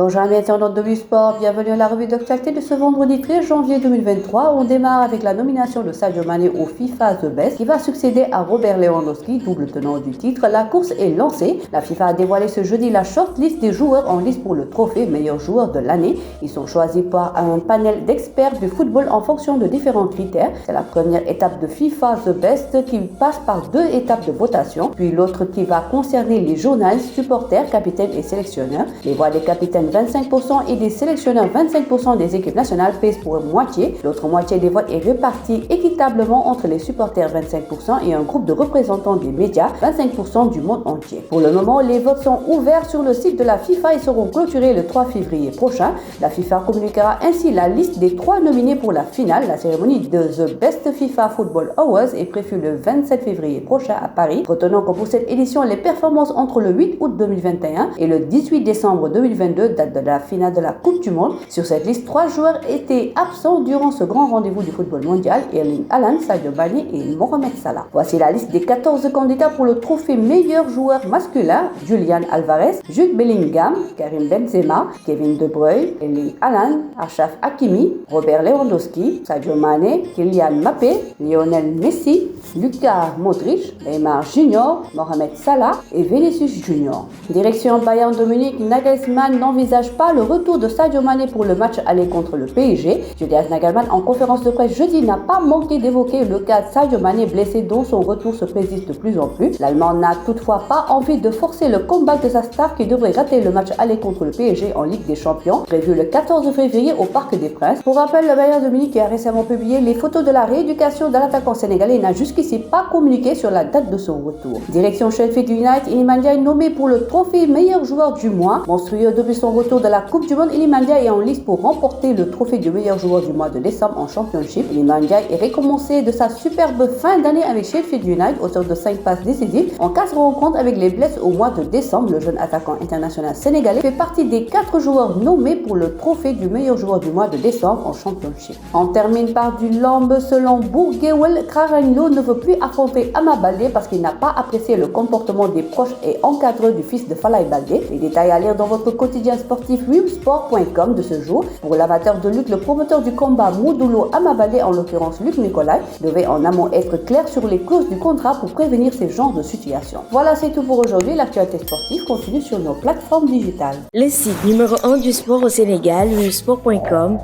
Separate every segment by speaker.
Speaker 1: Bonjour amis internautes de Sport, bienvenue à la revue d'actualité de ce vendredi 13 janvier 2023. On démarre avec la nomination de Sadio Mané au FIFA The Best qui va succéder à Robert Lewandowski, double tenant du titre. La course est lancée. La FIFA a dévoilé ce jeudi la shortlist des joueurs en lice pour le trophée meilleur joueur de l'année. Ils sont choisis par un panel d'experts du football en fonction de différents critères. C'est la première étape de FIFA The Best qui passe par 2 étapes de votation, puis l'autre qui va concerner les journalistes, supporters, capitaines et sélectionneurs. Les voix des capitaines 25% et des sélectionneurs 25% des équipes nationales pèsent pour moitié. L'autre moitié des votes est répartie équitablement entre les supporters 25% et un groupe de représentants des médias 25% du monde entier. Pour le moment, les votes sont ouverts sur le site de la FIFA et seront clôturés le 3 février prochain. La FIFA communiquera ainsi la liste des 3 nominés pour la finale. La cérémonie de The Best FIFA Football Awards est prévue le 27 février prochain à Paris. Retenons que pour cette édition, les performances entre le 8 août 2021 et le 18 décembre 2022, date de la finale de la Coupe du Monde. Sur cette liste, 3 joueurs étaient absents durant ce grand rendez-vous du football mondial: Erling Haaland, Sadio Mané et Mohamed Salah. Voici la liste des 14 candidats pour le trophée meilleur joueur masculin: Julian Alvarez, Jude Bellingham, Karim Benzema, Kevin De Bruyne, Erling Haaland, Achraf Hakimi, Robert Lewandowski, Sadio Mané, Kylian Mbappé, Lionel Messi, Luka Modric, Neymar Junior, Mohamed Salah et Vinicius Junior. Direction Bayern de Munich, Nagelsmann n'envisage pas le retour de Sadio Mané pour le match aller contre le PSG. Julian Nagelsmann, en conférence de presse jeudi, n'a pas manqué d'évoquer le cas de Sadio Mané blessé dont son retour se précise de plus en plus. L'Allemand n'a toutefois pas envie de forcer le comeback de sa star qui devrait rater le match aller contre le PSG en Ligue des Champions, prévu le 14 février au Parc des Princes. Pour rappel, le Bayern de Munich a récemment publié les photos de la rééducation de l'attaquant sénégalais et n'a jusqu'ici pas communiqué sur la date de son retour. Direction Sheffield United, Iliman Ndiaye nommé pour le trophée meilleur joueur du mois. Monstrueux depuis son retour de la Coupe du Monde, Iliman Ndiaye est en lice pour remporter le trophée du meilleur joueur du mois de décembre en Championship. Iliman Ndiaye est récompensé de sa superbe fin d'année avec Sheffield United, auteur de 5 passes décisives en 4 rencontres avec les Blesses au mois de décembre. Le jeune attaquant international sénégalais fait partie des 4 joueurs nommés pour le trophée du meilleur joueur du mois de décembre en Championship. On termine par du lambe. Selon Bourguewel, Karagnlo ne veut plus affronter Ama Baldé parce qu'il n'a pas apprécié le comportement des proches et encadreurs du fils de Falaye Baldé. Les détails à lire dans votre quotidien sportif wimsport.com de ce jour. Pour l'amateur de lutte, le promoteur du combat Modulo Ama Baldé, en l'occurrence Luc Nicolaï, devait en amont être clair sur les clauses du contrat pour prévenir ces genres de situations. Voilà, c'est tout pour aujourd'hui. L'actualité sportive continue sur nos plateformes digitales.
Speaker 2: Le site numéro 1 du sport au Sénégal, wimsport.com,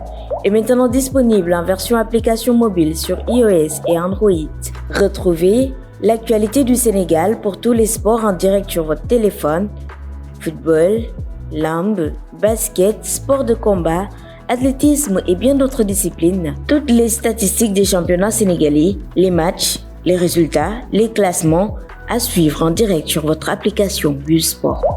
Speaker 2: est maintenant disponible en version application mobile sur iOS et Android. Retrouvez l'actualité du Sénégal pour tous les sports en direct sur votre téléphone: football, lambe, basket, sport de combat, athlétisme et bien d'autres disciplines. Toutes les statistiques des championnats sénégalais, les matchs, les résultats, les classements à suivre en direct sur votre application Sport.